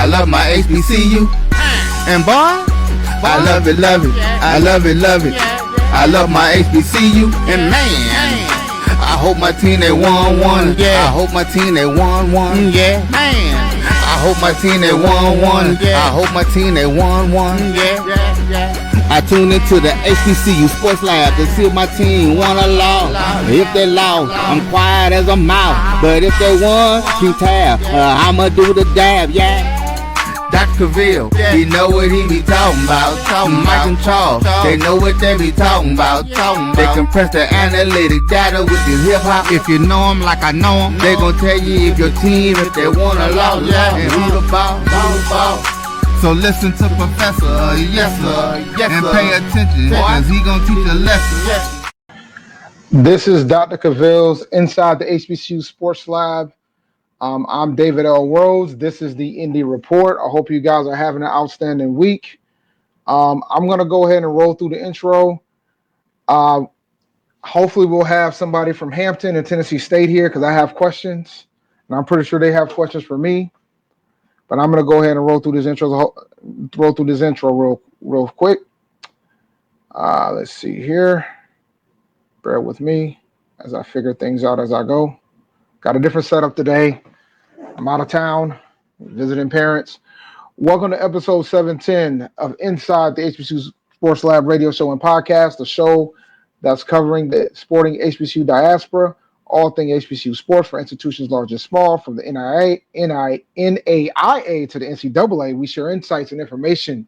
love my HBCU. And boy, I love it, love it. I love it, love it. I love my HBCU. And man, I hope my team they won. Yeah. I hope my team they won. Yeah. Man, I hope my team they won. I hope my team they won. Yeah. I tune into the HBCU Sports Lab to see if my team won or lost. If they lost, I'm quiet as a mouse. But if they won, keep tab. I'ma do the dab, yeah. Dr. Cavil, he know what he be talking about. Mike and Charles, they know what they be talking about. They compress the analytic data with the hip hop. If you know them like I know them, they gon' tell you if your team, if they won or lost, and who the ball. So listen to Professor, yes sir, and pay attention, cause he gon' teach a lesson. This is Dr. Cavil's Inside the HBCU Sports Lab. I'm David L. Rhodes. This is the Indy Report. I hope you guys are having an outstanding week. I'm going to go ahead and roll through the intro. Hopefully we'll have somebody from Hampton and Tennessee State here because I have questions, and I'm pretty sure they have questions for me. But I'm going to go ahead and roll through this intro real quick. Let's see here. Bear with me as I figure things out as I go. Got a different setup today. I'm out of town, visiting parents. Welcome to episode 710 of Inside the HBCU Sports Lab radio show and podcast, the show that's covering the sporting HBCU diaspora, all things HBCU sports for institutions large and small, from the NAIA to the NCAA. We share insights and information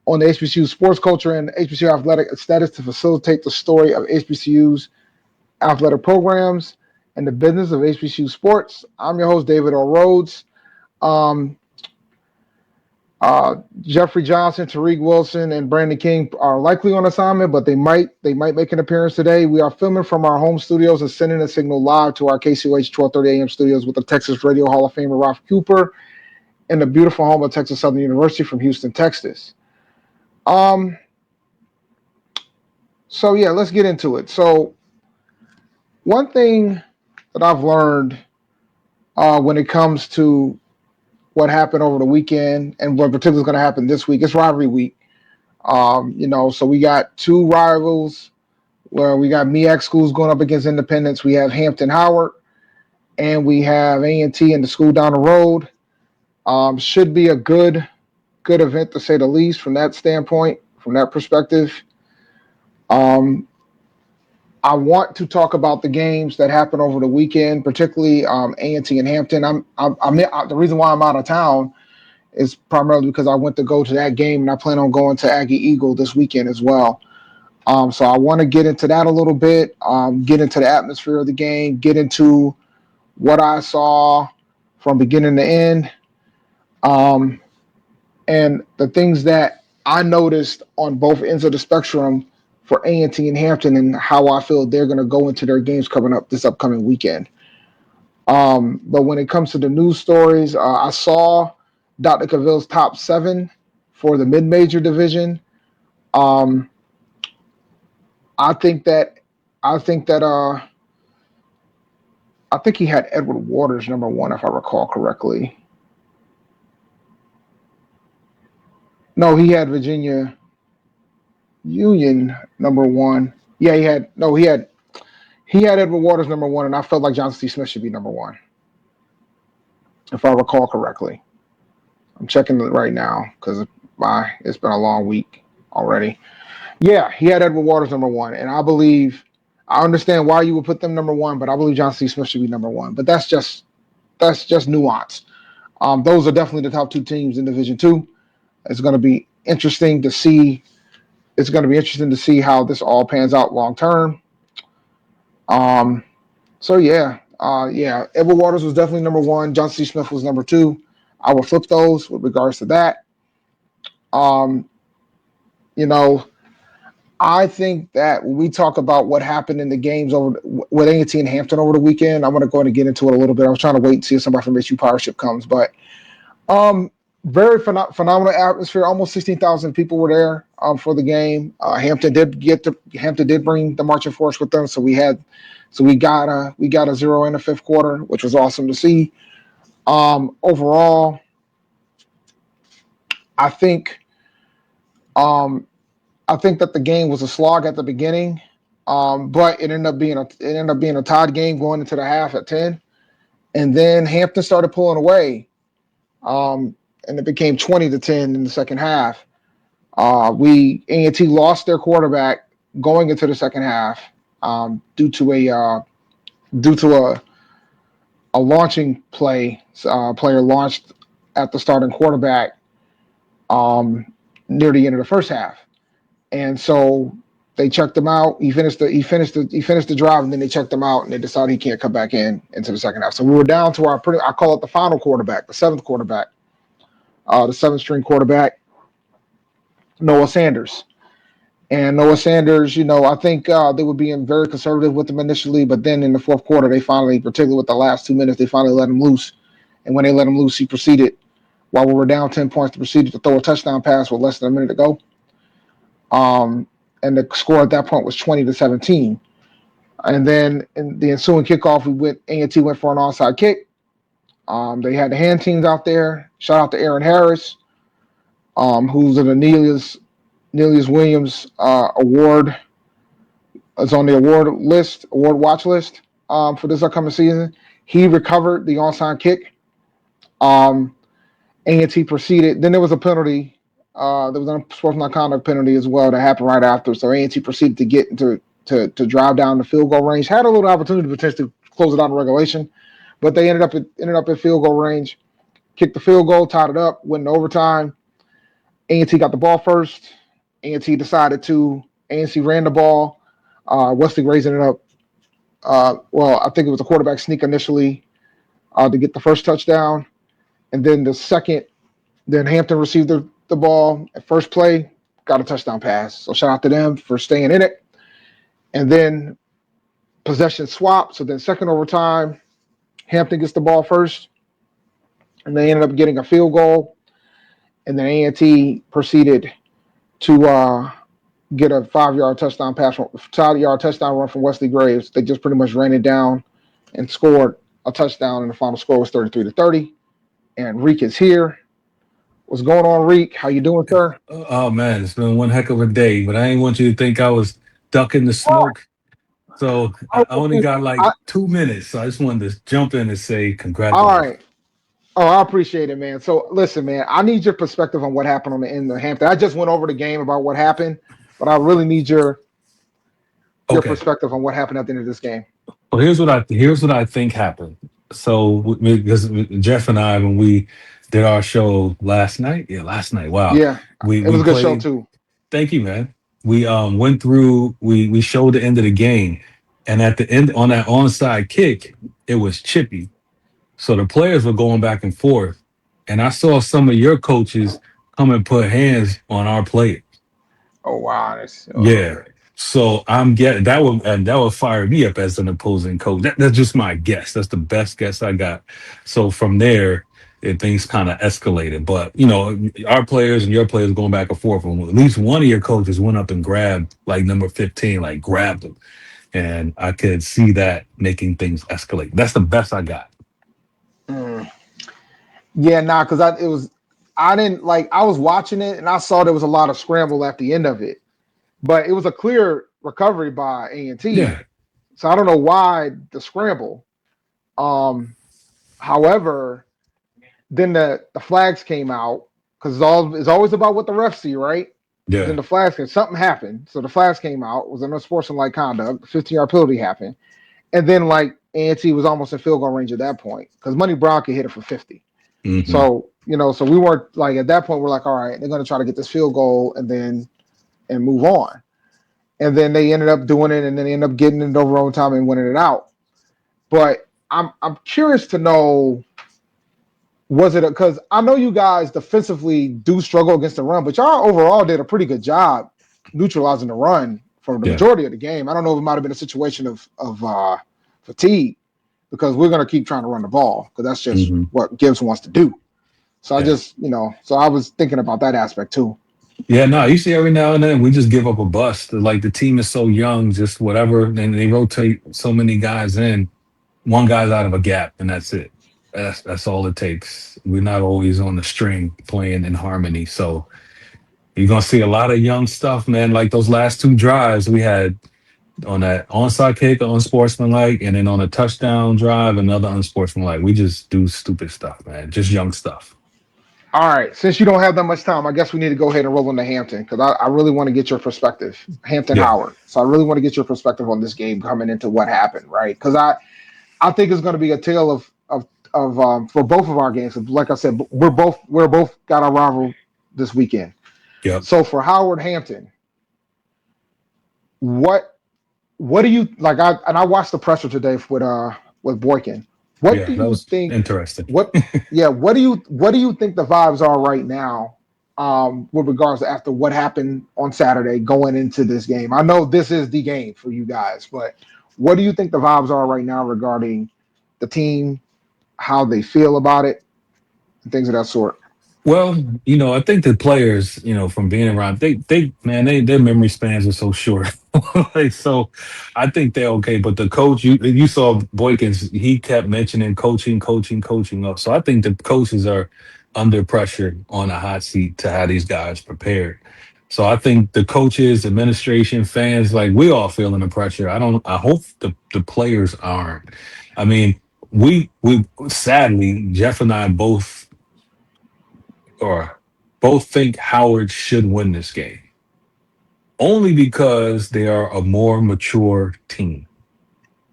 on the HBCU sports culture and HBCU athletic status to facilitate the story of HBCU's athletic programs and the business of HBCU sports. I'm your host, David L. Rhodes. Jeffrey Johnson, Tariq Wilson, and Brandon King are likely on assignment, but they might make an appearance today. We are filming from our home studios and sending a signal live to our KCOH 1230 AM studios with the Texas Radio Hall of Famer Ralph Cooper in the beautiful home of Texas Southern University from Houston, Texas. So yeah, let's get into it. So one thing that I've learned when it comes to what happened over the weekend and what particularly is going to happen this week, it's rivalry week. So we got two rivals where we got MEAC schools going up against Independents. We have Hampton Howard, and we have A&T and the school down the road. Should be a good event, to say the least, from that standpoint, from that perspective. I want to talk about the games that happened over the weekend, particularly A&T and Hampton. The reason why I'm out of town is primarily because I went to go to that game, and I plan on going to Aggie Eagle this weekend as well. So I want to get into that a little bit, get into the atmosphere of the game, get into what I saw from beginning to end, and the things that I noticed on both ends of the spectrum for A&T and Hampton, and how I feel they're going to go into their games coming up this upcoming weekend. But when it comes to the news stories, I saw Dr. Cavil's top 7 for the mid-major division. I think he had Edward Waters number 1, if I recall correctly. No, he had Virginia Union number 1. Yeah, he had Edward Waters number 1, and I felt like Johnson C. Smith should be number 1, if I recall correctly. I'm checking it right now because it's been a long week already. Yeah, he had Edward Waters number 1, and I understand why you would put them number 1, but I believe Johnson C. Smith should be number 1. But that's just nuance. Those are definitely the top 2 teams in Division 2. It's going to be interesting to see. It's going to be interesting to see how this all pans out long term. Edward Waters was definitely number 1. Johnson C. Smith was number 2. I will flip those with regards to that. I think that when we talk about what happened in the games with A&T and Hampton over the weekend, I'm going to go ahead and get into it a little bit. I was trying to wait and see if somebody from HU Powership comes, but very phenomenal atmosphere. Almost 16,000 people were there for the game. Hampton did bring the marching force with them, so we got a 0 in the 5th quarter, which was awesome to see. Overall, I think um, I think that the game was a slog at the beginning, but it ended up being a tied game going into the half at 10, and then Hampton started pulling away, and it became 20-10 in the second half. We A&T lost their quarterback going into the second half due to a launching play. Player launched at the starting quarterback um, near the end of the first half, and so they checked him out. He finished the drive, and then they checked him out, and they decided he can't come back into the second half. So we were down to I call it the final quarterback, the seventh quarterback, the seventh string quarterback, Noah Sanders. And Noah Sanders, I think they were being very conservative with him initially, but then in the fourth quarter, they finally, particularly with the last 2 minutes, they finally let him loose. And when they let him loose, he proceeded, while we were down 10 points, proceeded to throw a touchdown pass with less than a minute to go. And the score at that point was 20-17. And then in the ensuing kickoff, A&T went for an onside kick. They had the hand teams out there. Shout out to Aaron Harris, who's an Anelius Williams award, is on the award watch list for this upcoming season. He recovered the onside kick. A&T proceeded. Then there was a penalty. There was an unsportsmanlike conduct penalty as well that happened right after. So A&T proceeded to get to drive down the field goal range. Had a little opportunity to potentially close it out in regulation, but they ended up at field goal range, kicked the field goal, tied it up, went in overtime. A&T got the ball first. A&T ran the ball. Wesley Grays ended up, I think it was a quarterback sneak initially to get the first touchdown. And then then Hampton received the ball at first play, got a touchdown pass. So shout out to them for staying in it. And then possession swap. So then second overtime, Hampton gets the ball first, and they ended up getting a field goal. And then A&T proceeded to get a 5-yard touchdown run from Wesley Graves. They just pretty much ran it down and scored a touchdown, and the final score was 33-30. And Reek is here. What's going on, Reek? How you doing, sir? Oh man, it's been one heck of a day, but I ain't want you to think I was ducking the smoke. So I only got like 2 minutes. So I just wanted to jump in and say All congratulations. right. Oh, I appreciate it, man. So listen, man, I need your perspective on what happened on the end of Hampton. I just went over the game about what happened, but I really need your Okay. perspective on what happened at the end of this game. Well, here's what I think happened. So because Jeff and I, when we did our show last night, last night. Wow, Yeah, it was we a good show played. too. Thank you, man. We went through. We showed the end of the game, and at the end on that onside kick, it was chippy. So the players were going back and forth, and I saw some of your coaches come and put hands on our players. Oh wow, Yeah. So I'm getting that would fire me up as an opposing coach. That's just my guess. That's the best guess I got. So from there, things kind of escalated. But our players and your players going back and forth. And at least one of your coaches went up and grabbed like number 15, like grabbed him. And I could see that making things escalate. That's the best I got. Mm. Yeah, nah, because I didn't like I was watching it and I saw there was a lot of scramble at the end of it, but it was a clear recovery by A&T. Yeah. So I don't know why the scramble. Um, However, then the flags came out because it's always about what the refs see, right? Then Yeah. the flags came, something happened. So the flags came out, it was an unsportsmanlike conduct, 15-yard penalty happened. And then like A&T was almost in field goal range at that point because Money Brown could hit it for 50. Hmm. So, so we weren't like at that point, we're like, all right, they're gonna try to get this field goal and move on. And then they ended up doing it, and then they ended up getting it over overtime and winning it out. But I'm curious to know, was it because I know you guys defensively do struggle against the run, but y'all overall did a pretty good job neutralizing the run for the Yeah. majority of the game. I don't know if it might have been a situation of fatigue because we're gonna keep trying to run the ball because that's just Hmm. what Gibbs wants to do. So I Yeah. just, so I was thinking about that aspect too. Yeah, no, you see every now and then we just give up a bust. Like the team is so young, just whatever, and they rotate so many guys in. One guy's out of a gap, and that's it. That's all it takes. We're not always on the string playing in harmony. So you're gonna see a lot of young stuff, man. Like those last two drives we had on that onside kick, unsportsmanlike, and then on a touchdown drive, another unsportsmanlike. We just do stupid stuff, man. Just young stuff. All right. Since you don't have that much time, I guess we need to go ahead and roll into Hampton because I really want to get your perspective. Hampton Yeah, Howard. So I really want to get your perspective on this game coming into what happened, right? Because I think it's going to be a tale of for both of our games. Like I said, we're both got our rival this weekend. yep, So for Howard Hampton, what do you like? I watched the presser today with Boykin. What yeah. do That you was think? interesting. What do you think the vibes are right now? With regards to after what happened on Saturday going into this game. I know this is the game for you guys, but what do you think the vibes are right now regarding the team, how they feel about it, and things of that sort? Well, I think the players, from being around, man, their memory spans are so short. Like, so I think they're okay. But the coach, you saw Boykins, he kept mentioning coaching, coaching, coaching up. So I think the coaches are under pressure on a hot seat to have these guys prepared. So I think the coaches, administration, fans, like we all feeling the pressure. I hope the players aren't. I mean, we sadly, Jeff and I both think Howard should win this game, only because they are a more mature team.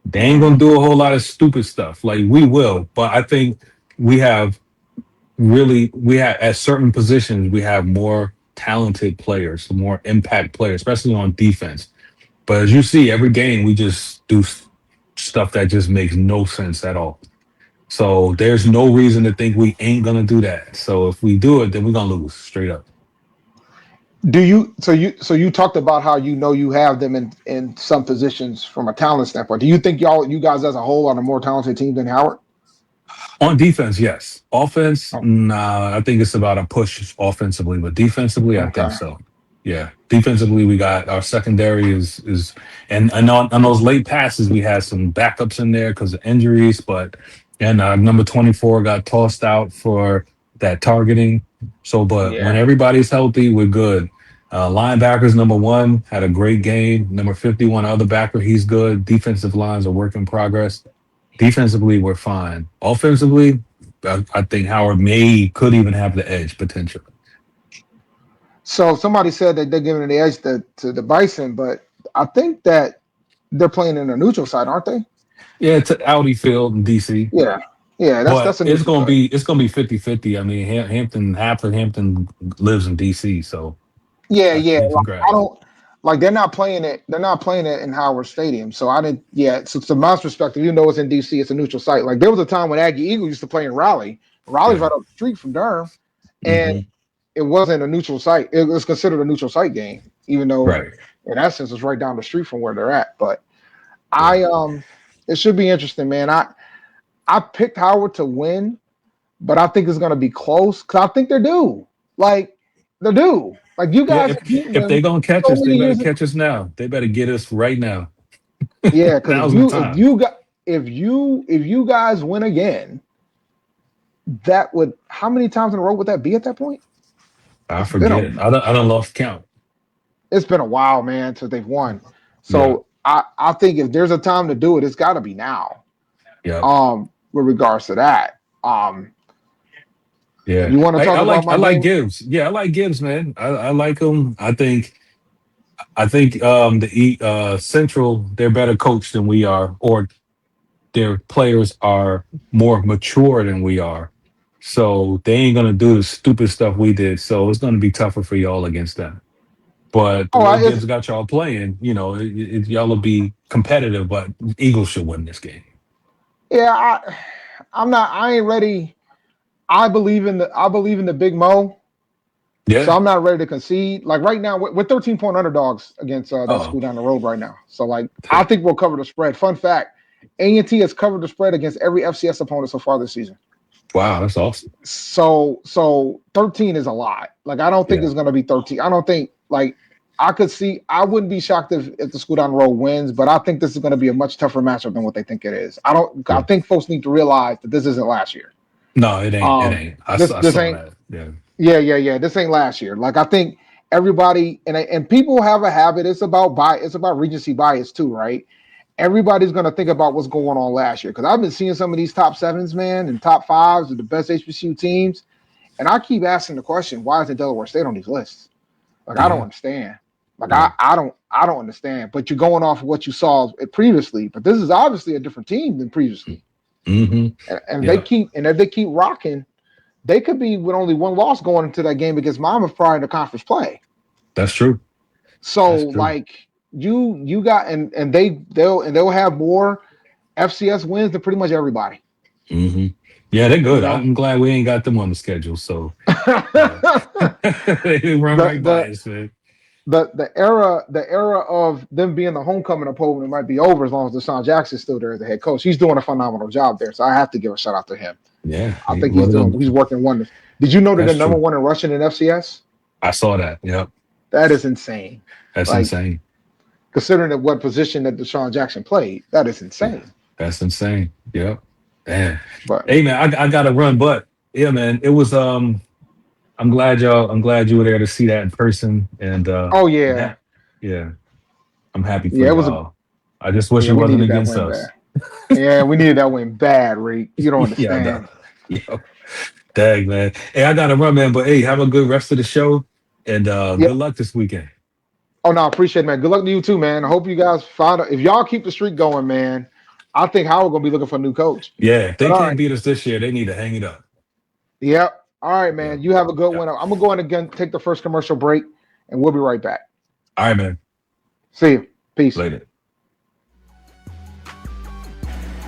They ain't gonna do a whole lot of stupid stuff like we will, but I think we have we have at certain positions we have more talented players, more impact players, especially on defense. But as you see, every game we just do stuff that just makes no sense at all. So there's no reason to think we ain't gonna do that. So if we do it, then we're gonna lose straight up. So you talked about how you have them in some positions from a talent standpoint. Do you think you guys as a whole are a more talented team than Howard? On defense, yes. Offense, Oh, nah. I think it's about a push offensively, but defensively, I think okay. so. Yeah, defensively, we got our secondary and on those late passes, we had some backups in there because of injuries, but and number 24 got tossed out for that targeting. So, but when Yeah. everybody's healthy, we're good. Linebackers number one had a great game. Number 51, other backer, he's good. Defensive lines are work in progress. Defensively, we're fine. Offensively, I think Howard could even have the edge potentially. So somebody said that they're giving the edge to the Bison, but I think that they're playing in a neutral site, aren't they? Yeah, it's Audi Field in DC, Yeah. Yeah, that's but a it's neutral gonna site. be it's gonna be 50-50. I mean, half of Hampton lives in DC, so Yeah, that's yeah. decent Like I grass. don't like they're not playing it in Howard Stadium. So I didn't yeah, so to my perspective, even though it's in DC, it's a neutral site. Like there was a time when Aggie Eagle used to play in Raleigh. Raleigh's Yeah. right up the street from Durham, and Hmm. it wasn't a neutral site. It was considered a neutral site game, even though Right. in essence it's right down the street from where they're at. But Yeah. I it should be interesting, man. I picked Howard to win, but I think it's gonna be close because I think they're due. Like they're due. Like you Yeah. guys have beaten If they them gonna catch so us, they many better years. catch us now. They better get us right now. Yeah, because Now's the time. if you guys win again, that would how many times in a row would that be at that point? I It's been a forget. I don't lost count. it's been a while, man, since they've won. Yeah. So I think if there's a time to do it, it's got to be now. Yeah. With regards to that, Yeah, you want to talk about I my like game? Gibbs. Yeah, I like Gibbs, man. I like him. I think the Central they're better coached than we are, or their players are more mature than we are. So they ain't gonna do the stupid stuff we did. So it's gonna be tougher for y'all against them. But the Oh, way it's Gibbs got y'all playing, y'all will be competitive. But Eagles should win this game. yeah. I'm not. I ain't ready. I believe in the Big Mo. So Yeah. I'm not ready to concede. Like right now, we're 13-point underdogs against that Oh, school down the road right now. So like I think we'll cover the spread. Fun fact: A&T has covered the spread against every FCS opponent so far this season. wow, that's awesome. So 13 is a lot. Like I don't think Yeah. it's going to be 13. I don't think like I wouldn't be shocked if the school down the road wins, but I think this is going to be a much tougher matchup than what they think it is. I think folks need to realize that this isn't last year. No, it ain't. It ain't. I saw that. Yeah. Yeah. This ain't last year. Like, I think everybody and people have a habit. It's about recency bias too, right? Everybody's going to think about what's going on last year, because I've been seeing some of these top sevens, man, and top fives of the best HBCU teams, and I keep asking the question, why is it Delaware State on these lists? Like, I don't understand. Like, I don't understand. But you're going off of what you saw previously, but this is obviously a different team than previously. Mm-hmm. And if they keep rocking, they could be with only one loss going into that game against Monmouth prior to conference play. That's true. So like you got and they'll have more FCS wins than pretty much everybody. Mm-hmm. Yeah, they're good. I'm glad we ain't got them on the schedule. So they run right by us, man. The era of them being the homecoming opponent might be over as long as Deshaun Jackson's still there as the head coach. He's doing a phenomenal job there, so I have to give a shout out to him. Yeah, I think he's working wonders. Did you know that they're number one in rushing in FCS? I saw that. Yep. That is insane. That's insane. Considering what position that Deshaun Jackson played, that is insane. That's insane. Yep. Man. But hey, man, I got to run. But yeah, man, it was. I'm glad you were there to see that in person. And yeah, I'm happy for y'all. I just wish it wasn't against us. Yeah, we needed that win bad, Reek. You don't understand. Yeah. Dang, man. Hey, I got to run, man. But hey, have a good rest of the show, and good luck this weekend. Oh no, I appreciate it, man. Good luck to you too, man. I hope you guys if y'all keep the streak going, man. I think Howard gonna be looking for a new coach. Yeah, if they can't beat us this year, they need to hang it up. Yep. All right, man. You have a good one. I'm gonna go in again, take the first commercial break, and we'll be right back. All right, man. See you. Peace. Later.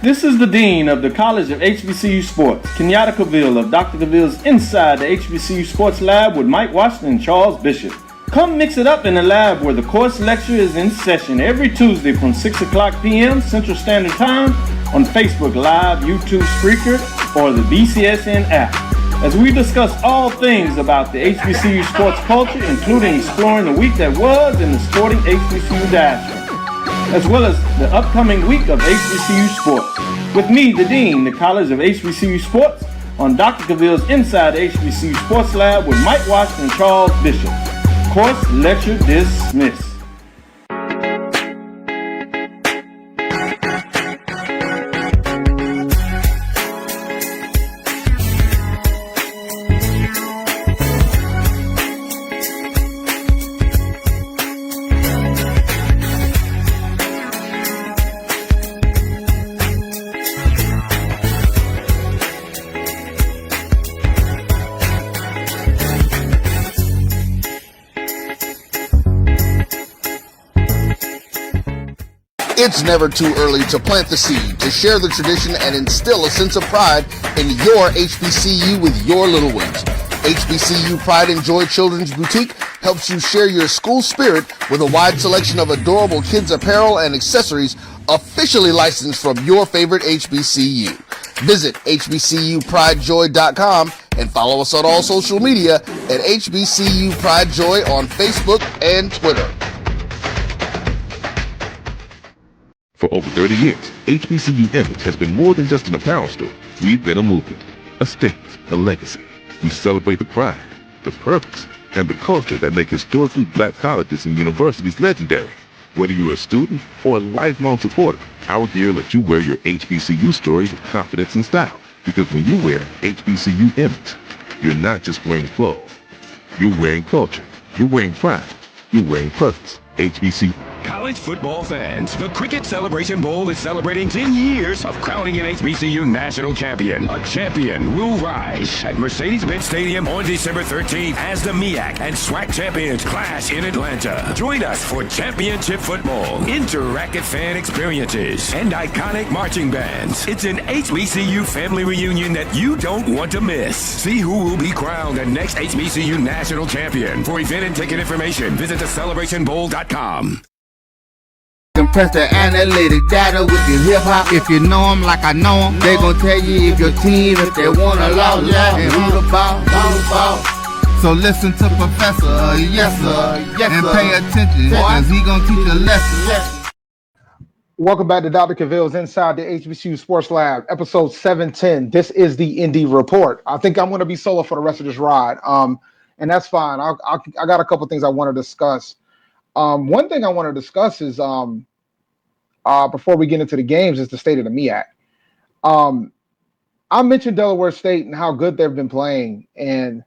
This is the Dean of the College of HBCU Sports, Kenyatta Cavil of Dr. Cavil's Inside the HBCU Sports Lab with Mike Washington and Charles Bishop. Come mix it up in the lab where the course lecture is in session every Tuesday from 6 o'clock p.m. Central Standard Time on Facebook Live, YouTube Spreaker, or the BCSN app, as we discuss all things about the HBCU sports culture, including exploring the week that was in the sporting HBCU diaspora, as well as the upcoming week of HBCU sports. With me, the Dean, the College of HBCU Sports, on Dr. Cavil's Inside the HBCU Sports Lab with Mike Washington and Charles Bishop. Course lecture dismissed. It's never too early to plant the seed, to share the tradition, and instill a sense of pride in your HBCU with your little ones. HBCU Pride and Joy Children's Boutique helps you share your school spirit with a wide selection of adorable kids apparel and accessories officially licensed from your favorite HBCU. Visit hbcupridejoy.com and follow us on all social media at HBCU Pride Joy on Facebook and Twitter. For over 30 years, HBCU Independents has been more than just an apparel store. We've been a movement, a statement, a legacy. We celebrate the pride, the purpose, and the culture that make historically black colleges and universities legendary. Whether you're a student or a lifelong supporter, our gear lets you wear your HBCU story with confidence and style. Because when you wear HBCU Independents, you're not just wearing clothes. You're wearing culture. You're wearing pride. You're wearing purpose. HBCU. College football fans, the Cricket Celebration Bowl is celebrating 10 years of crowning an HBCU national champion. A champion will rise at Mercedes-Benz Stadium on December 13th as the MEAC and SWAC champions clash in Atlanta. Join us for championship football, interactive fan experiences, and iconic marching bands. It's an HBCU family reunion that you don't want to miss. See who will be crowned the next HBCU national champion. For event and ticket information, visit thecelebrationbowl.com. Compress the analytic data with your hip-hop. If you know them like I know them, they gon' tell you if your team, if they wanna lose, and who the ball. So listen to Professor, yes sir, and pay attention, cause he gonna teach a lesson. Welcome back to Dr. Cavil's Inside the HBCU Sports Lab, episode 710. This is the Indy Report. I think I'm going to be solo for the rest of this ride, and that's fine. I got a couple things I want to discuss. One thing I want to discuss is before we get into the games is the state of the MEAC. I mentioned Delaware State and how good they've been playing, and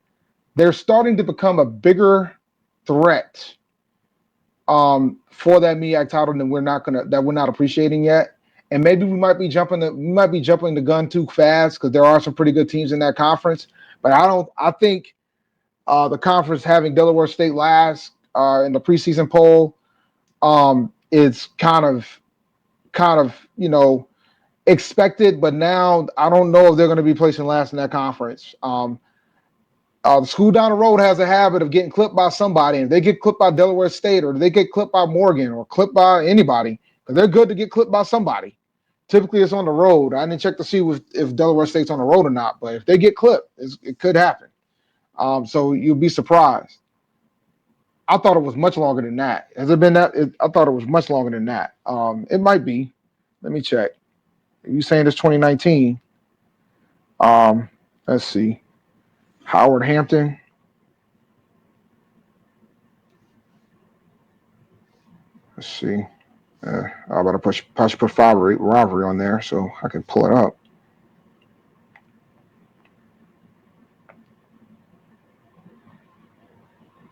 they're starting to become a bigger threat for that MEAC title than we're not appreciating yet. And maybe we might be jumping the gun too fast because there are some pretty good teams in that conference. But I think the conference having Delaware State last in the preseason poll is kind of expected. But now I don't know if they're going to be placing last in that conference. The school down the road has a habit of getting clipped by somebody, and if they get clipped by Delaware State, or they get clipped by Morgan, or clipped by anybody, because they're good to get clipped by somebody. Typically, it's on the road. I didn't check to see if Delaware State's on the road or not, but if they get clipped, it could happen. So you'll be surprised. I thought it was much longer than that. Has it been that? I thought it was much longer than that. It might be. Let me check. Are you saying it's 2019? Let's see. Howard Hampton. Let's see. I'm about to put rivalry on there so I can pull it up.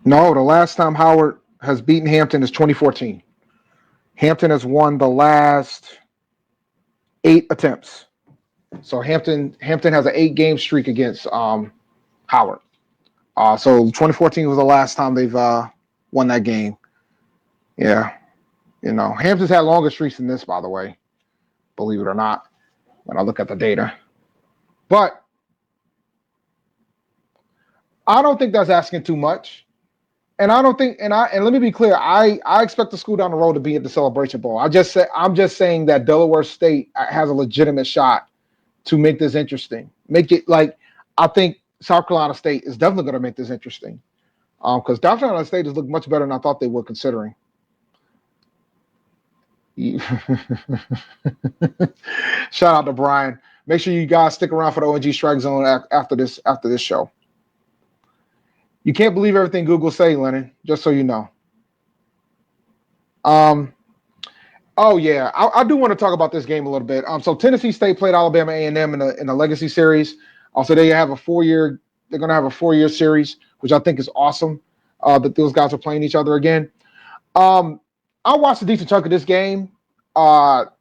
No, the last time Howard has beaten Hampton is 2014. Hampton has won the last 8 attempts. So Hampton has an 8-game streak against Howard. So 2014 was the last time they've won that game. Yeah. Hampton's had longer streaks than this, by the way, believe it or not, when I look at the data. But I don't think that's asking too much. And I don't think, and let me be clear, I expect the school down the road to be at the Celebration Bowl. I'm just saying that Delaware State has a legitimate shot to make this interesting. Make it I think South Carolina State is definitely going to make this interesting. Because South Carolina State has looked much better than I thought they would, considering. Shout out to Brian. Make sure you guys stick around for the ONG Strike Zone after this show. You can't believe everything Google say, Lennon, just so you know. Oh yeah, I do want to talk about this game a little bit. So Tennessee State played Alabama A&M in the Legacy Series. Also, they have they're going to have a 4-year series, which I think is awesome that those guys are playing each other again. I watched a decent chunk of this game. Like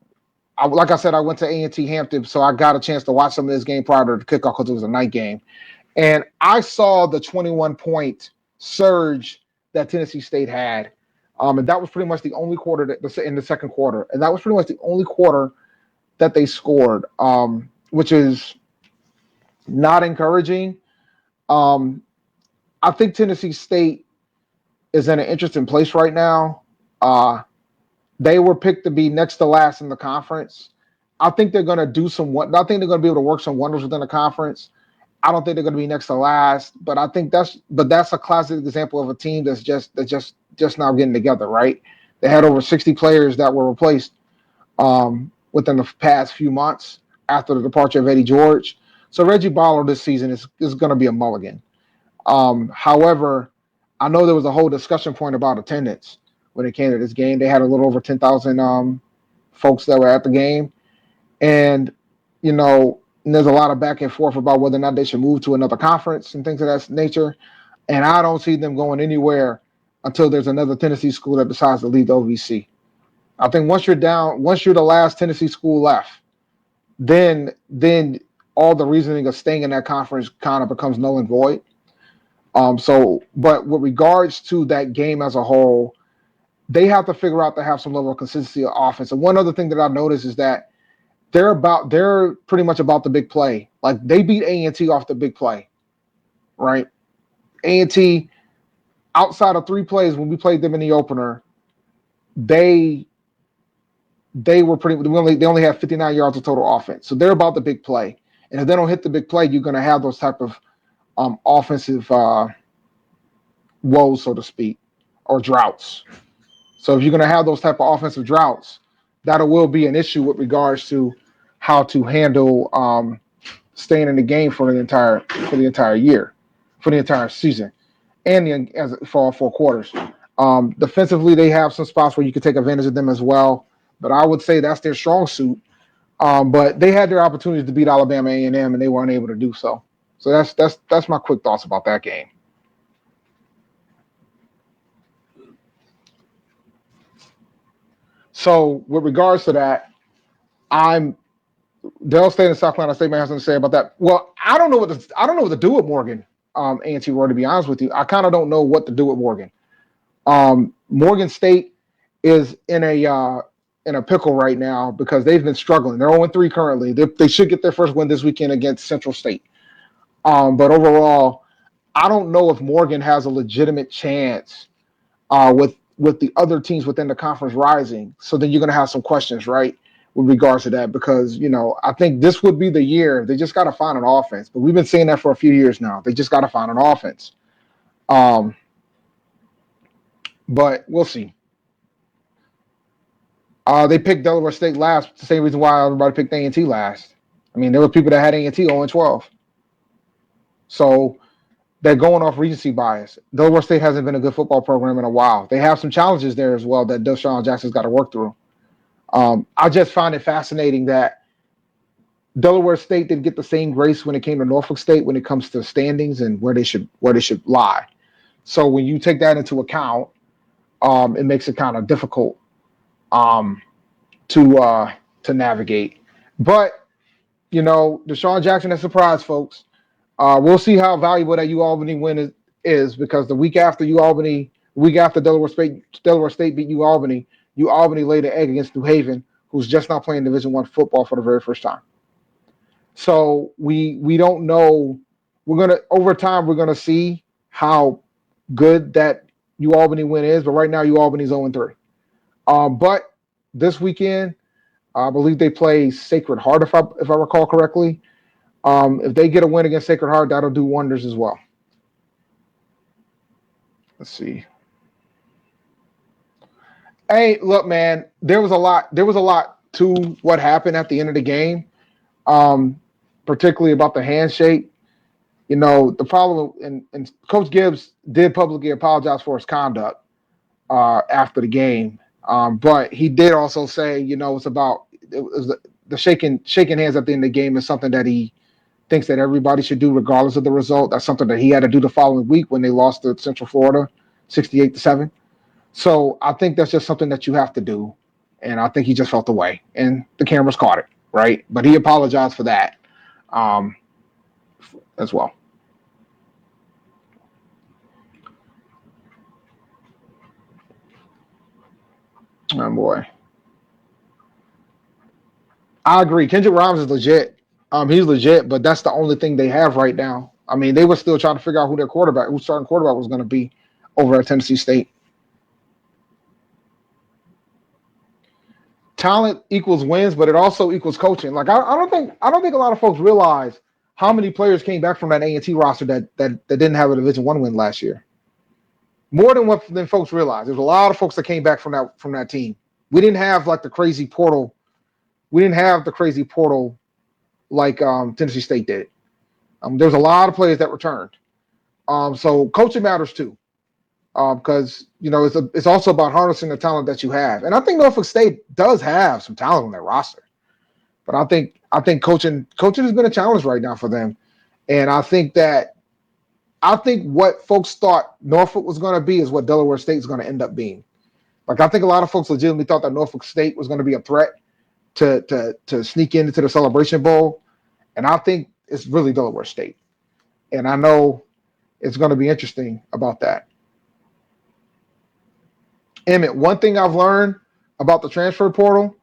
I said, I went to A&T Hampton, so I got a chance to watch some of this game prior to the kickoff because it was a night game. And I saw the 21-point surge that Tennessee State had. And that was pretty much the only quarter in the second quarter. And that was pretty much the only quarter that they scored, which is not encouraging. I think Tennessee State is in an interesting place right now. They were picked to be next to last in the conference. I think they're going to do I think they're going to be able to work some wonders within the conference. I don't think they're going to be next to last, but I think that's a classic example of a team that's just now getting together, right? They had over 60 players that were replaced within the past few months after the departure of Eddie George. So Reggie Baller this season is going to be a mulligan. However, I know there was a whole discussion point about attendance when it came to this game. They had a little over 10,000 folks that were at the game. And, there's a lot of back and forth about whether or not they should move to another conference and things of that nature. And I don't see them going anywhere until there's another Tennessee school that decides to leave the OVC. I think once you're the last Tennessee school left, then all the reasoning of staying in that conference kind of becomes null and void. But with regards to that game as a whole, they have to figure out to have some level of consistency of offense. And one other thing that I noticed is that they're pretty much about the big play. Like, they beat A&T off the big play, right? A&T, outside of 3 plays when we played them in the opener, they only have 59 yards of total offense. So they're about the big play. And if they don't hit the big play, you're going to have those type of offensive woes, so to speak, or droughts. So if you're going to have those type of offensive droughts, that will be an issue with regards to how to handle staying in the game for the entire year, for the entire season, and for all 4 quarters. Defensively, they have some spots where you can take advantage of them as well, but I would say that's their strong suit. But they had their opportunities to beat Alabama A&M, and they weren't able to do so. So that's my quick thoughts about that game. So with regards to that, Dell State and South Carolina State may have something to say about that. Well, I don't know what to do with Morgan, A&T Roy, to be honest with you. I kind of don't know what to do with Morgan. Morgan State is in a pickle right now because they've been struggling. They're 0-3 currently. They should get their first win this weekend against Central State. But overall, I don't know if Morgan has a legitimate chance with the other teams within the conference rising. So then you're going to have some questions, right, with regards to that, because, I think this would be the year. They just got to find an offense. But we've been saying that for a few years now. They just got to find an offense. But we'll see. They picked Delaware State last, the same reason why everybody picked A&T last. I mean, there were people that had A&T 0-12. So they're going off recency bias. Delaware State hasn't been a good football program in a while. They have some challenges there as well that Deshaun Jackson's got to work through. I just find it fascinating that Delaware State didn't get the same grace when it came to Norfolk State when it comes to standings and where they should lie. So when you take that into account, it makes it kind of difficult to navigate. But Deshaun Jackson has surprised folks. We'll see how valuable that UAlbany win is because the week after Delaware State beat UAlbany laid an egg against New Haven, who's just not playing Division I football for the very first time. So we don't know. Over time we're gonna see how good that UAlbany win is, but right now UAlbany's 0-3. But this weekend, I believe they play Sacred Heart, if I recall correctly. If they get a win against Sacred Heart, that'll do wonders as well. Let's see. Hey, look, man, there was a lot to what happened at the end of the game, particularly about the handshake. The problem, and Coach Gibbs did publicly apologize for his conduct after the game, but he did also say, it was the shaking hands at the end of the game is something that he thinks that everybody should do regardless of the result. That's something that he had to do the following week when they lost to Central Florida 68-7. So I think that's just something that you have to do. And I think he just felt the way. And the cameras caught it, right? But he apologized for that as well. Oh, boy. I agree. Kendrick Rhymes is legit. He's legit, but that's the only thing they have right now. I mean, they were still trying to figure out who starting quarterback was going to be over at Tennessee State. Talent equals wins, but it also equals coaching. Like I don't think a lot of folks realize how many players came back from that A&T roster that didn't have a Division I win last year. More than folks realize. There's a lot of folks that came back from that team. We didn't have like the crazy portal. We didn't have the crazy portal like Tennessee State did. There's a lot of players that returned. So coaching matters too, because it's also about harnessing the talent that you have. And I think Norfolk State does have some talent on their roster, but I think coaching has been a challenge right now for them. And I think what folks thought Norfolk was going to be is what Delaware State is going to end up being. Like I think a lot of folks legitimately thought that Norfolk State was going to be a threat to sneak into the Celebration Bowl, and I think it's really Delaware State. And I know it's going to be interesting about that. Emmett, one thing I've learned about the transfer portal,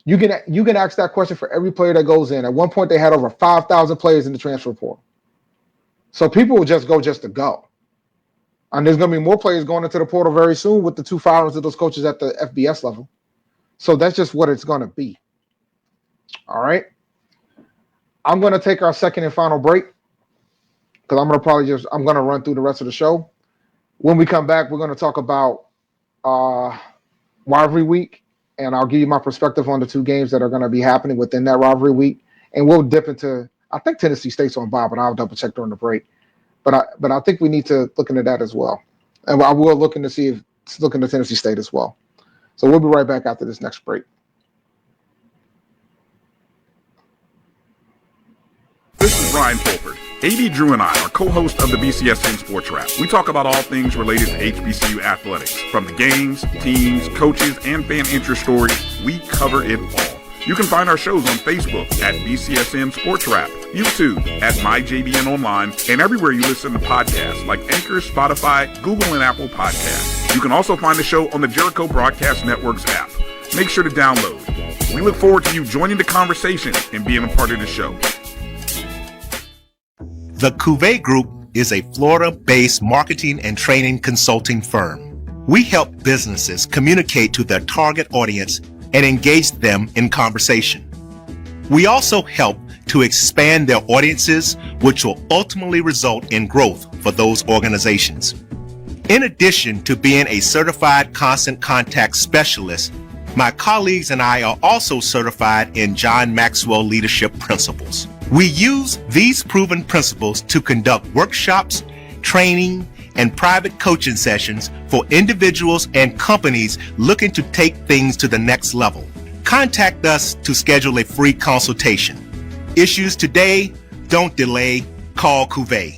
you can ask that question for every player that goes in. At one point, they had over 5,000 players in the transfer portal. So people will just go to go. And there's going to be more players going into the portal very soon with the 2 firings of those coaches at the FBS level. So that's just what it's going to be. All right. I'm going to take our second and final break because I'm going to run through the rest of the show. When we come back, we're going to talk about rivalry week, and I'll give you my perspective on the two games that are going to be happening within that rivalry week. And we'll dip into, I think Tennessee State's on bye, but I'll double check during the break. But I think we need to look into that as well. And I will look into Tennessee State as well. So we'll be right back after this next break. This is Ryan Fulford. AD Drew and I are co-hosts of the BCSN Sports Lab. We talk about all things related to HBCU athletics. From the games, teams, coaches, and fan interest stories, we cover it all. You can find our shows on Facebook at BCSN Sports Lab, YouTube at MyJBN Online, and everywhere you listen to podcasts like Anchor, Spotify, Google, and Apple Podcasts. You can also find the show on the Jericho Broadcast Network's app. Make sure to download. We look forward to you joining the conversation and being a part of the show. The Cavil Group is a Florida-based marketing and training consulting firm. We help businesses communicate to their target audience and engage them in conversation. We also help to expand their audiences, which will ultimately result in growth for those organizations. In addition to being a certified constant contact specialist, my colleagues and I are also certified in John Maxwell Leadership Principles. We use these proven principles to conduct workshops, training, and private coaching sessions for individuals and companies looking to take things to the next level. Contact us to schedule a free consultation. Issues today, don't delay, call Cavil.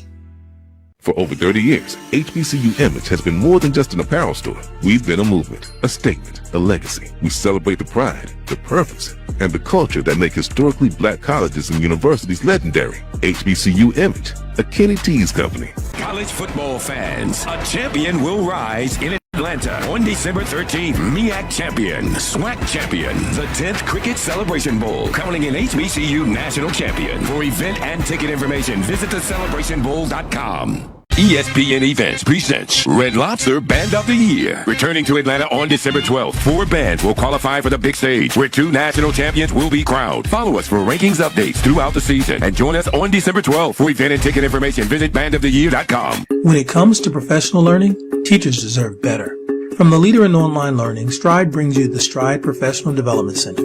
For over 30 years, HBCU Image has been more than just an apparel store. We've been a movement, a statement, a legacy. We celebrate the pride, the purpose, and the culture that make historically black colleges and universities legendary. HBCU Image, a Kenny T's company. College football fans, a champion will rise in Atlanta on December 13th. MEAC champion, SWAC champion, the 10th Cricket Celebration Bowl, crowning an HBCU national champion. For event and ticket information, visit thecelebrationbowl.com. ESPN Events presents Red Lobster Band of the Year. Returning to Atlanta on December 12th, 4 bands will qualify for the big stage, where 2 national champions will be crowned. Follow us for rankings updates throughout the season, and join us on December 12th. For event and ticket information, visit bandoftheyear.com. When it comes to professional learning, teachers deserve better. From the leader in online learning, Stride brings you the Stride Professional Development Center,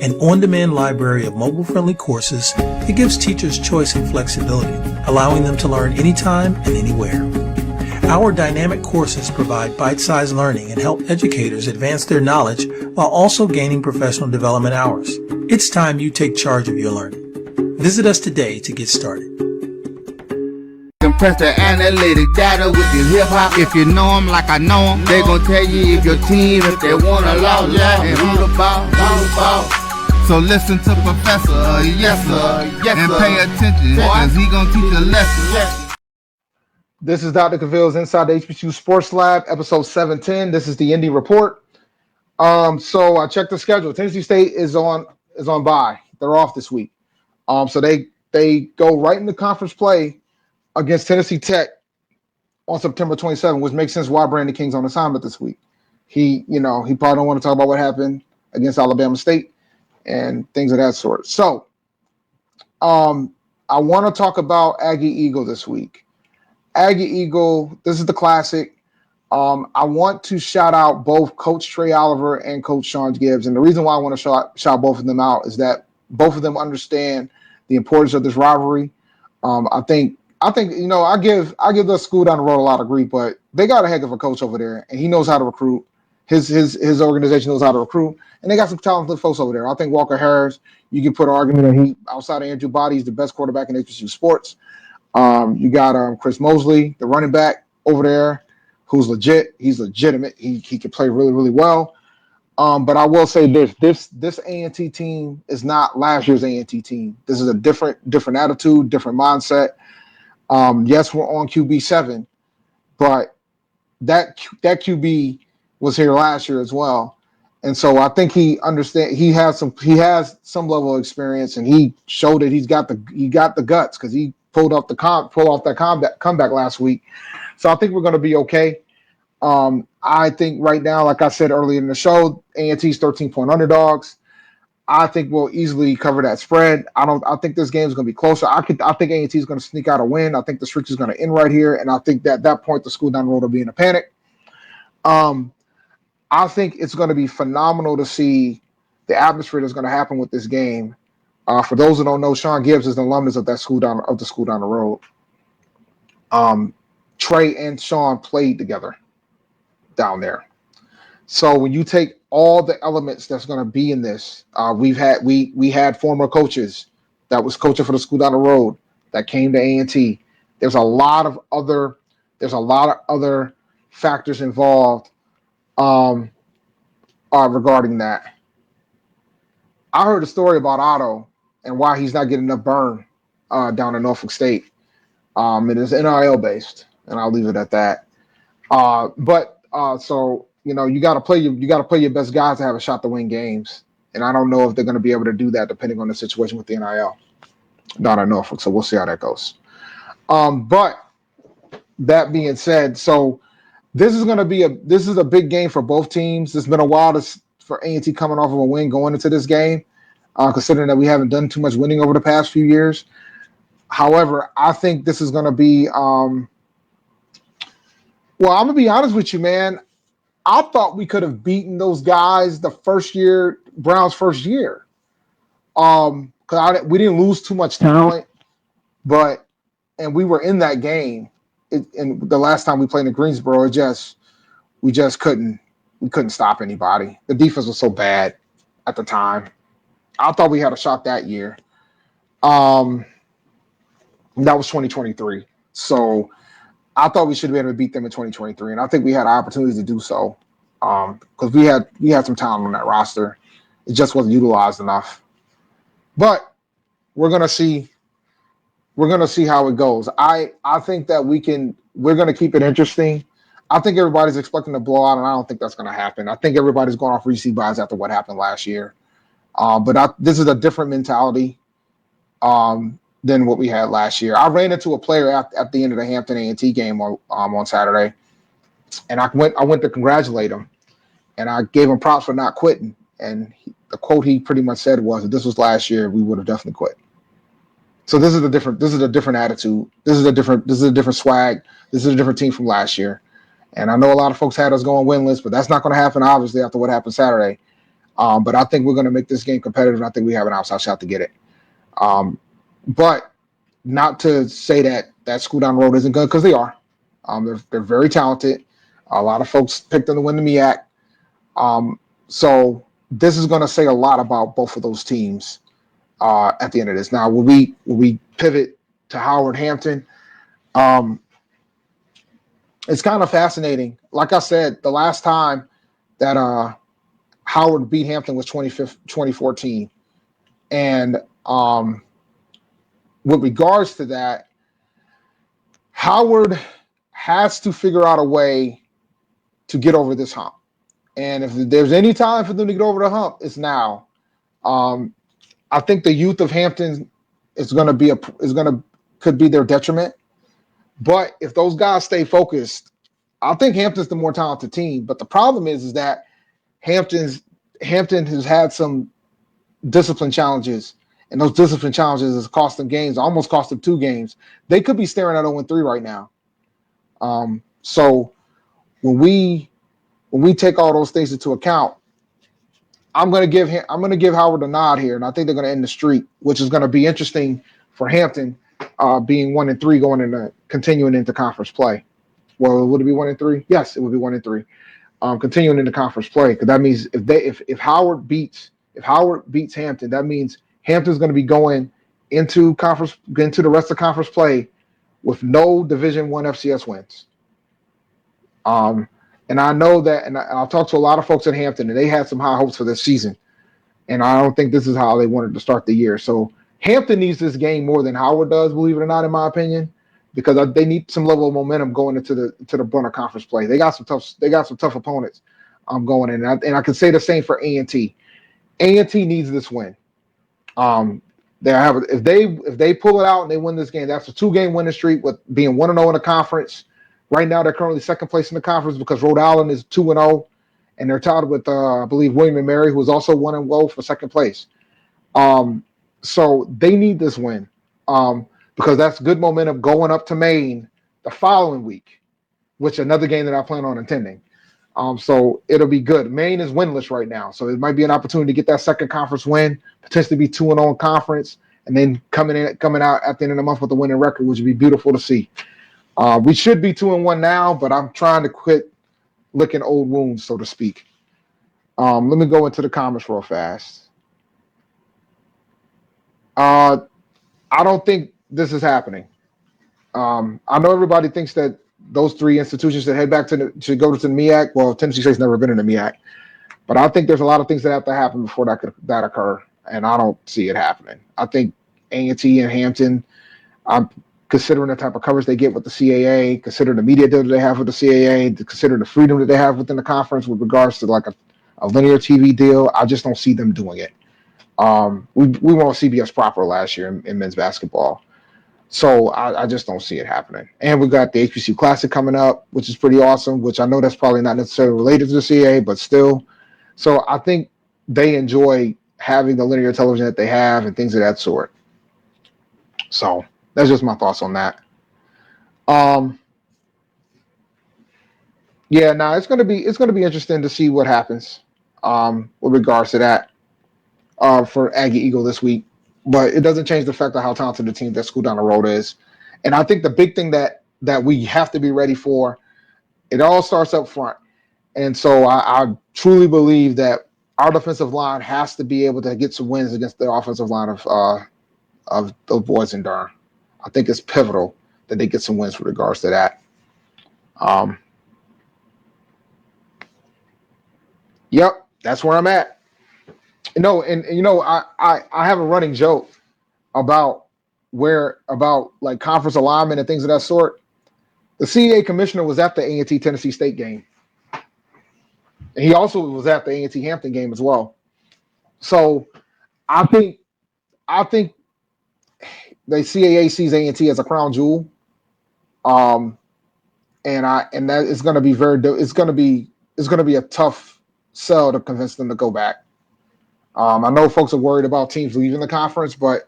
an on-demand library of mobile-friendly courses that gives teachers choice and flexibility, allowing them to learn anytime and anywhere. Our dynamic courses provide bite-sized learning and help educators advance their knowledge while also gaining professional development hours. It's time you take charge of your learning. Visit us today to get started. Compress the analytic data with the hip-hop. If you know them like I know them, they gon' tell you if your team, if they wanna lose, and who the ball. So listen to Professor, yes sir, and pay attention, cause he gon' teach a lesson. This is Dr. Cavil's Inside the HBCU Sports Lab, episode 710. This is the Indy Report. So I checked the schedule. Tennessee State is on bye. They're off this week. So they go right into conference play against Tennessee Tech on September 27th, which makes sense why Brandon King's on assignment this week. He probably don't want to talk about what happened against Alabama State and things of that sort. So I want to talk about Aggie Eagle this week. Aggie Eagle, this is the classic. I want to shout out both Coach Trey Oliver and Coach Sean Gibbs. And the reason why I want to shout both of them out is that both of them understand the importance of this rivalry. I think I give the school down the road a lot of grief, but they got a heck of a coach over there, and he knows how to recruit. His organization knows how to recruit, and they got some talented folks over there. I think Walker Harris, you can put an argument that he, outside of Andrew Body, is the best quarterback in HBCU sports. You got Chris Mosley, the running back over there, who's legit. He's legitimate. He can play really, really well. But I will say this A&T team is not last year's A&T team. This is a different attitude, different mindset. Yes, we're on QB7, but that QB was here last year as well. And so I think he has some level of experience, and he showed that he got the guts, because he pulled off that comeback last week. So I think we're going to be okay. I think right now, like I said earlier in the show, A&T's 13-point underdogs. I think we'll easily cover that spread. I think this game is going to be closer. I think A&T is going to sneak out a win. I think the streak is going to end right here, and I think that at that point the school down the road will be in a panic. I think it's going to be phenomenal to see the atmosphere that's going to happen with this game. For those who don't know, Sean Gibbs is an alumnus of the school down the road. Trey and Sean played together down there. So when you take all the elements that's going to be in this, we had former coaches that was coaching for the school down the road that came to A&T. There's a lot of other factors involved regarding that. I heard a story about Otto and why he's not getting enough burn down in Norfolk State. It is NIL based, and I'll leave it at that. So you got to play your best guys to have a shot to win games, and I don't know if they're going to be able to do that depending on the situation with the NIL down in Norfolk. So we'll see how that goes. But that being said, so this is a big game for both teams. It's been a while for A&T coming off of a win going into this game, considering that we haven't done too much winning over the past few years. However, I think this is going to be I'm going to be honest with you, man. I thought we could have beaten those guys the first year, Brown's first year. Because we didn't lose too much talent, and we were in that game. And the last time we played in Greensboro, we just couldn't stop anybody. The defense was so bad at the time. I thought we had a shot that year. That was 2023. So I thought we should have been able to beat them in 2023, and I think we had opportunities to do so because we had some talent on that roster. It just wasn't utilized enough. But we're gonna see how it goes. I think that we're gonna keep it interesting. I think everybody's expecting a blowout, and I don't think that's gonna happen. I think everybody's going off recency bias after what happened last year. This is a different mentality than what we had last year. I ran into a player at the end of the Hampton A&T game on Saturday, and I went to congratulate him, and I gave him props for not quitting. And the quote he pretty much said was, "If this was last year, we would have definitely quit." So this is a different attitude. This is a different swag. This is a different team from last year. And I know a lot of folks had us going winless, but that's not going to happen obviously after what happened Saturday. But I think we're going to make this game competitive, and I think we have an outside shot to get it. But not to say that school down the road isn't good, because they are. They're very talented. A lot of folks picked them to win the MEAC. So this is going to say a lot about both of those teams at the end of this. Now, will we pivot to Howard Hampton? It's kind of fascinating. Like I said, the last time that Howard beat Hampton was 2014. And with regards to that, Howard has to figure out a way to get over this hump. And if there's any time for them to get over the hump, it's now. I think the youth of Hampton could be their detriment. But if those guys stay focused, I think Hampton's the more talented team. But the problem is that Hampton has had some discipline challenges, and those discipline challenges has cost them games, almost cost them 2 games. They could be staring at 0-3 right now. So when we take all those things into account, I'm going to give Howard a nod here, and I think they're going to end the streak, which is going to be interesting for Hampton, being 1-3 continuing into conference play. Well, would it be 1-3? Yes, it would be 1-3. Continuing into conference play, because that means if Howard beats Hampton, that means Hampton's going to be going into the rest of conference play with no Division I FCS wins. And I know that, and I'll talk to a lot of folks at Hampton, and they had some high hopes for this season. And I don't think this is how they wanted to start the year. So Hampton needs this game more than Howard does, believe it or not, in my opinion, because they need some level of momentum going into the Brunner conference play. They got some tough opponents going in, and I can say the same for A&T. A&T needs this win. If they pull it out and they win this game, that's a 2-game winning streak with being 1-0 in the conference. Right now, they're currently second place in the conference because Rhode Island is 2-0, and they're tied with I believe William and Mary, who is also 1-0 for second place. So they need this win because that's good momentum going up to Maine the following week, which another game that I plan on attending. So it'll be good. Maine is winless right now, so it might be an opportunity to get that second conference win, potentially be 2-0 in conference, and then coming out at the end of the month with a winning record, which would be beautiful to see. We should be 2-1 now, but I'm trying to quit licking old wounds, so to speak. Let me go into the comments real fast. I don't think this is happening. I know everybody thinks that those three institutions that head back to go to the MEAC. Well, Tennessee State's never been in the MEAC, but I think there's a lot of things that have to happen before that occur, and I don't see it happening. I think A&T and Hampton, I'm considering the type of coverage they get with the CAA, consider the media deal that they have with the CAA, consider the freedom that they have within the conference with regards to like a linear TV deal. I just don't see them doing it. We won CBS proper last year in men's basketball. So I just don't see it happening. And we got the HBCU Classic coming up, which is pretty awesome, which I know that's probably not necessarily related to the CAA, but still. So I think they enjoy having the linear television that they have and things of that sort. So that's just my thoughts on that. It's gonna be interesting to see what happens with regards to that for Aggie Eagle this week. But it doesn't change the fact of how talented the team that School Down the Road is. And I think the big thing that we have to be ready for, it all starts up front. And so I truly believe that our defensive line has to be able to get some wins against the offensive line of the boys in Durham. I think it's pivotal that they get some wins with regards to that. Yep, that's where I'm at. I have a running joke about like conference alignment and things of that sort. The CAA commissioner was at the A&T Tennessee State game. And he also was at the A&T Hampton game as well. So I think the CAA sees A&T as a crown jewel. And that is going to be it's going to be a tough sell to convince them to go back. I know folks are worried about teams leaving the conference, but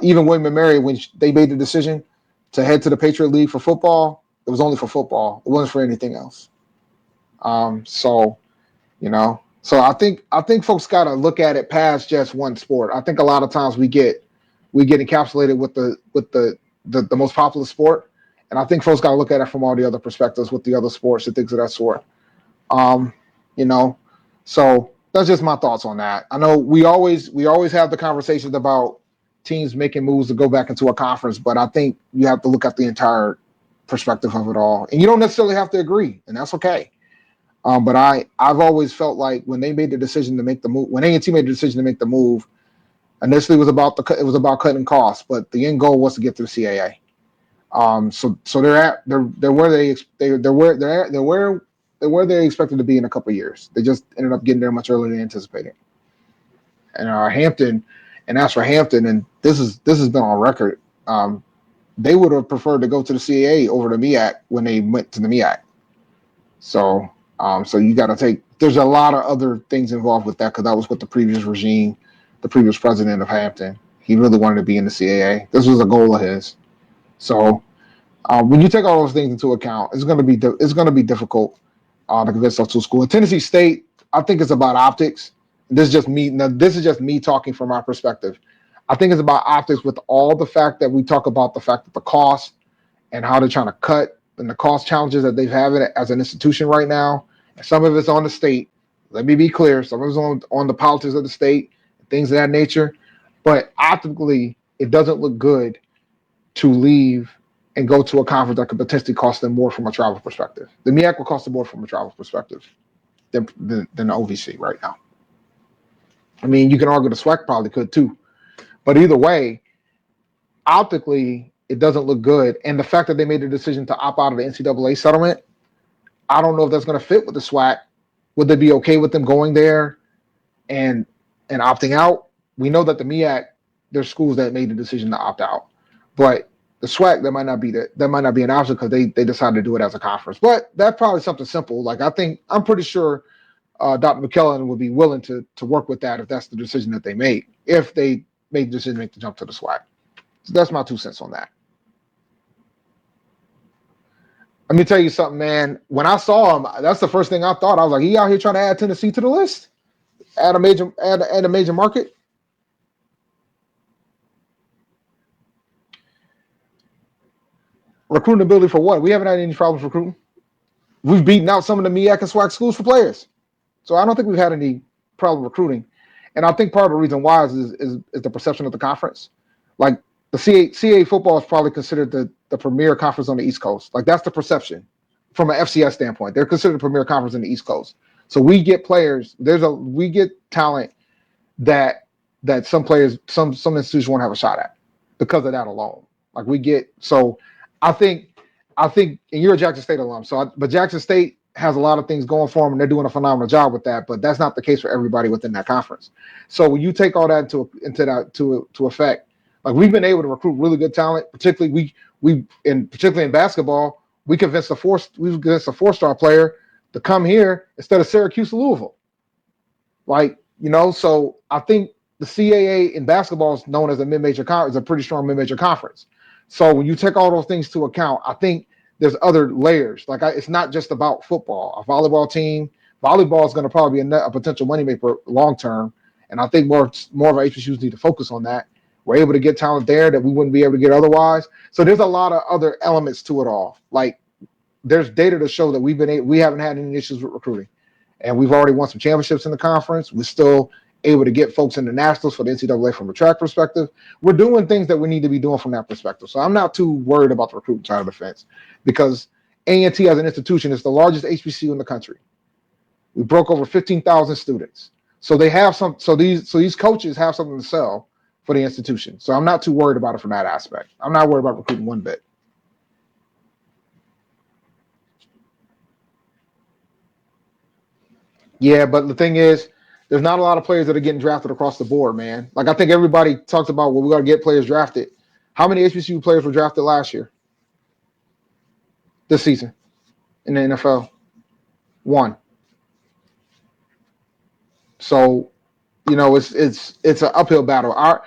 even William & Mary, when they made the decision to head to the Patriot League for football, it was only for football. It wasn't for anything else. So I think folks got to look at it past just one sport. I think a lot of times we get encapsulated with the most popular sport, and I think folks got to look at it from all the other perspectives with the other sports and things of that sort. So that's just my thoughts on that. I know we always have the conversations about teams making moves to go back into a conference, but I think you have to look at the entire perspective of it all, and you don't necessarily have to agree, and that's okay. But I've always felt like when they made the decision to make the move, when A&T made the decision to make the move, initially it was about cutting costs, but the end goal was to get to the CAA. So they're where they expected to be in a couple of years. They just ended up getting there much earlier than anticipated. And Hampton, and as for Hampton, and this has been on record, they would have preferred to go to the CAA over the MEAC when they went to the MEAC. So you got to take. There's a lot of other things involved with that because that was with the previous regime, the previous president of Hampton. He really wanted to be in the CAA. This was a goal of his. So when you take all those things into account, it's going to be difficult to convince those two schools. Tennessee State, I think it's about optics. This is just me. Now, this is just me talking from my perspective. I think it's about optics with all the fact that we talk about the fact that the cost and how they're trying to cut and the cost challenges that they've had as an institution right now. And some of it's on the state. Let me be clear. Some of it's on the politics of the state, things of that nature. But optically, it doesn't look good to leave and go to a conference that could potentially cost them more from a travel perspective. The MEAC will cost them more from a travel perspective than the OVC right now. I mean, you can argue the SWAC probably could too. But either way, optically, it doesn't look good. And the fact that they made the decision to opt out of the NCAA settlement, I don't know if that's going to fit with the SWAC. Would they be okay with them going there and opting out? We know that the MEAC, there's schools that made the decision to opt out. But the SWAC, that might not be an option because they decided to do it as a conference. But that's probably something simple. Like I'm pretty sure Dr. McKellen would be willing to work with that if that's the decision that they make, if they made the decision to make the jump to the SWAC. So that's my 2 cents on that. Let me tell you something, man. When I saw him, that's the first thing I thought. I was like, he out here trying to add Tennessee to the list? Add a major market? Recruiting ability for what? We haven't had any problems recruiting. We've beaten out some of the MEAC and SWAC schools for players. So I don't think we've had any problem recruiting. And I think part of the reason why is the perception of the conference. Like the CA football is probably considered the premier conference on the East Coast. Like that's the perception from an FCS standpoint. They're considered the premier conference in the East Coast. So we get players, we get talent that some players, some institutions won't have a shot at because of that alone. Like we get, so I think, and you're a Jackson State alum, but Jackson State has a lot of things going for them, and they're doing a phenomenal job with that. But that's not the case for everybody within that conference. So when you take all that into effect, like we've been able to recruit really good talent, particularly particularly in basketball, we convinced a 4-star player to come here instead of Syracuse or Louisville. Like, so I think the CAA in basketball is known as a mid-major conference, a pretty strong mid-major conference. So when you take all those things to account, I think there's other layers. Like it's not just about football. A volleyball team, volleyball is going to probably be a potential moneymaker long term, and I think more of our HBCUs need to focus on that. We're able to get talent there that we wouldn't be able to get otherwise. So there's a lot of other elements to it all. Like there's data to show that we haven't had any issues with recruiting, and we've already won some championships in the conference. We're still able to get folks in the nationals for the NCAA from a track perspective. We're doing things that we need to be doing from that perspective. So I'm not too worried about the recruiting side of the fence because A&T as an institution is the largest HBCU in the country. We broke over 15,000 students. So they have these coaches have something to sell for the institution. So I'm not too worried about it from that aspect. I'm not worried about recruiting one bit. Yeah, but the thing is, there's not a lot of players that are getting drafted across the board, man. Like I think everybody talks about, well, we got to get players drafted. How many HBCU players were drafted last year? This season in the NFL? 1. So, it's an uphill battle. I'll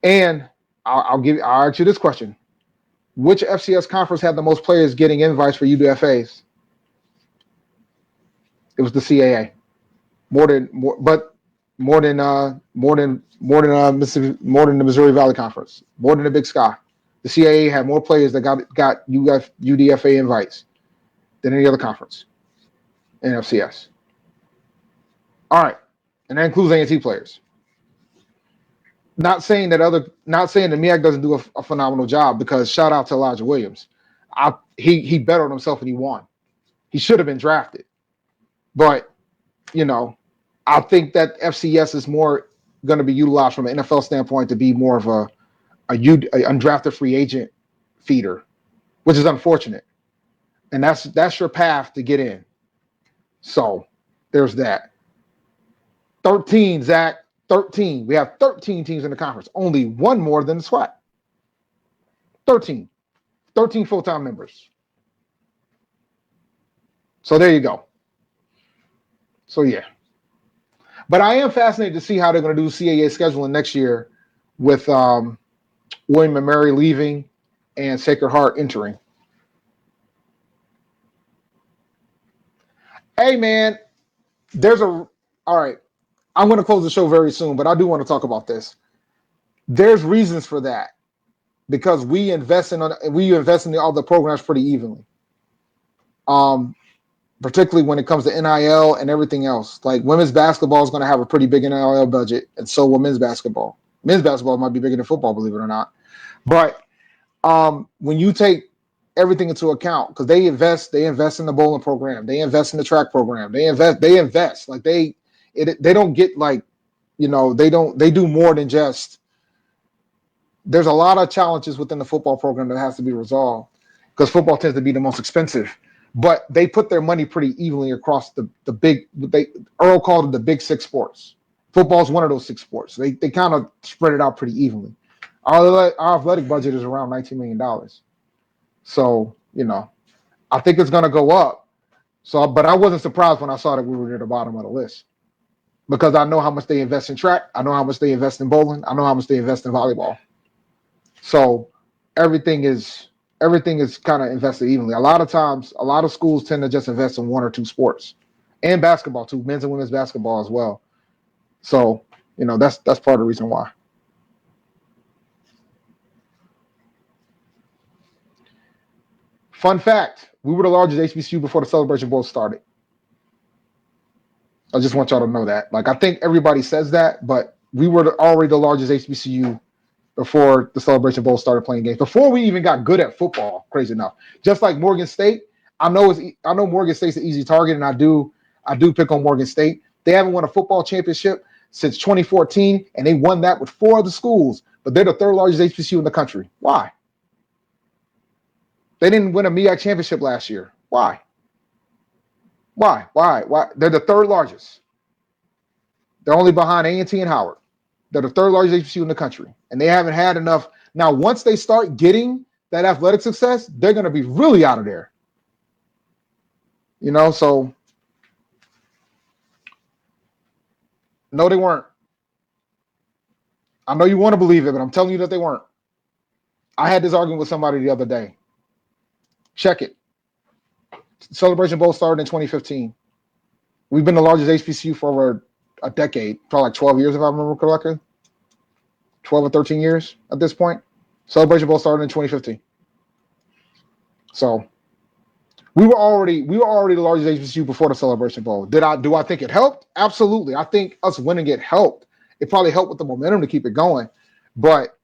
ask you this question: which FCS conference had the most players getting invites for UDFAs? It was the CAA. More than the Missouri Valley Conference, more than the Big Sky. The CAA had more players that got UDFA invites than any other conference in FCS. All right, and that includes A&T players. Not saying that MEAC doesn't do a phenomenal job, because shout out to Elijah Williams. He bettered himself and he won. He should have been drafted, but I think that FCS is more going to be utilized from an NFL standpoint to be more of a undrafted free agent feeder, which is unfortunate. And that's your path to get in. So there's that. 13, Zach. 13. We have 13 teams in the conference. Only one more than the SWAC. 13. 13 full-time members. So there you go. So yeah. But I am fascinated to see how they're going to do CAA scheduling next year with William and Mary leaving and Sacred Heart entering. Hey, man, all right, I'm going to close the show very soon, but I do want to talk about this. There's reasons for that, because we invest in all the programs pretty evenly. Particularly when it comes to NIL and everything else. Like women's basketball is going to have a pretty big NIL budget, and so will men's basketball. Men's basketball might be bigger than football, believe it or not. But when you take everything into account, because they invest in the bowling program, they invest in the track program, they invest like they don't get like, they do more than just. There's a lot of challenges within the football program that has to be resolved, because football tends to be the most expensive. But they put their money pretty evenly across the big. Earl called it the big 6 sports. Football is one of those 6 sports. They kind of spread it out pretty evenly. Our athletic budget is around $19 million. So I think it's going to go up. So, but I wasn't surprised when I saw that we were near the bottom of the list because I know how much they invest in track. I know how much they invest in bowling. I know how much they invest in volleyball. So everything is kind of invested evenly. A lot of times, a lot of schools tend to just invest in one or two sports, and basketball too, men's and women's basketball as well. So that's part of the reason why. Fun fact: we were the largest HBCU before the Celebration Bowl started. I just want y'all to know that. Like, I think everybody says that, but we were already the largest HBCU before the Celebration Bowl started playing games. Before we even got good at football, crazy enough. Just like Morgan State, I know Morgan State's an easy target, and I do pick on Morgan State. They haven't won a football championship since 2014, and they won that with 4 other schools, but they're the 3rd largest HBCU in the country. Why? They didn't win a MEAC championship last year. Why? Why? They're the 3rd largest. They're only behind A&T and Howard. They're the 3rd largest HBCU in the country, and they haven't had enough. Now, once they start getting that athletic success, they're going to be really out of there. So no, they weren't. I know you want to believe it, but I'm telling you that they weren't. I had this argument with somebody the other day. Check it. Celebration Bowl started in 2015. We've been the largest HBCU for over a decade, probably like 12 years if I remember correctly. 12 or 13 years at this point. Celebration Bowl started in 2015. So we were already the largest HBCU before the Celebration Bowl. Do I think it helped? Absolutely. I think us winning it helped. It probably helped with the momentum to keep it going. But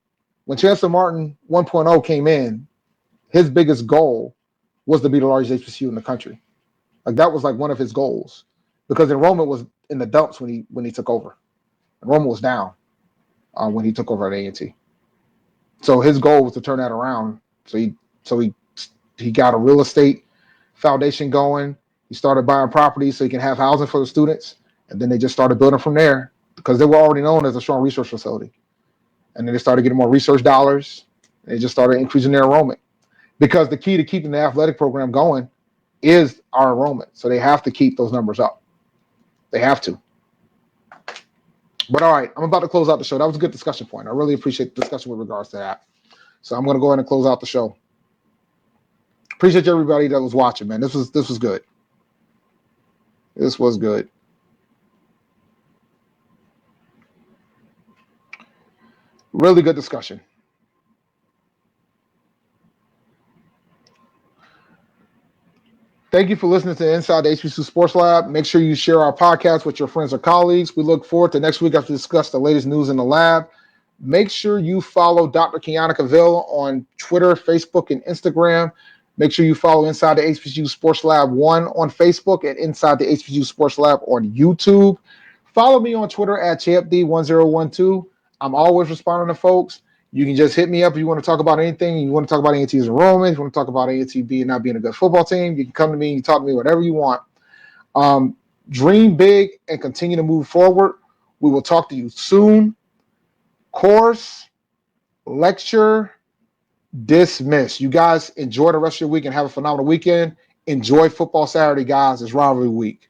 when Chancellor Martin 1.0 came in, his biggest goal was to be the largest HBCU in the country. Like, that was like one of his goals, because enrollment was in the dumps when he took over. Enrollment was down when he took over at A&T. So his goal was to turn that around. So he got a real estate foundation going. He started buying properties so he can have housing for the students, and then they just started building from there because they were already known as a strong research facility. And then they started getting more research dollars, and they just started increasing their enrollment. Because the key to keeping the athletic program going is our enrollment. So they have to keep those numbers up. They have to. But all right, I'm about to close out the show. That was a good discussion point. I really appreciate the discussion with regards to that. So I'm going to go ahead and close out the show. Appreciate everybody that was watching, man. This was good. This was good. Really good discussion. Thank you for listening to Inside the HBCU Sports Lab. Make sure you share our podcast with your friends or colleagues. We look forward to next week after we discuss the latest news in the lab. Make sure you follow Dr. Kenyatta Cavil on Twitter, Facebook, and Instagram. Make sure you follow Inside the HBCU Sports Lab 1 on Facebook and Inside the HBCU Sports Lab on YouTube. Follow me on Twitter at ChampD1012. I'm always responding to folks. You can just hit me up if you want to talk about anything. You want to talk about A&T's enrollment. If you want to talk about A&T being not being a good football team, you can come to me and talk to me whatever you want. Dream big and continue to move forward. We will talk to you soon. Course, lecture, dismiss. You guys enjoy the rest of your week and have a phenomenal weekend. Enjoy football Saturday, guys. It's rivalry week.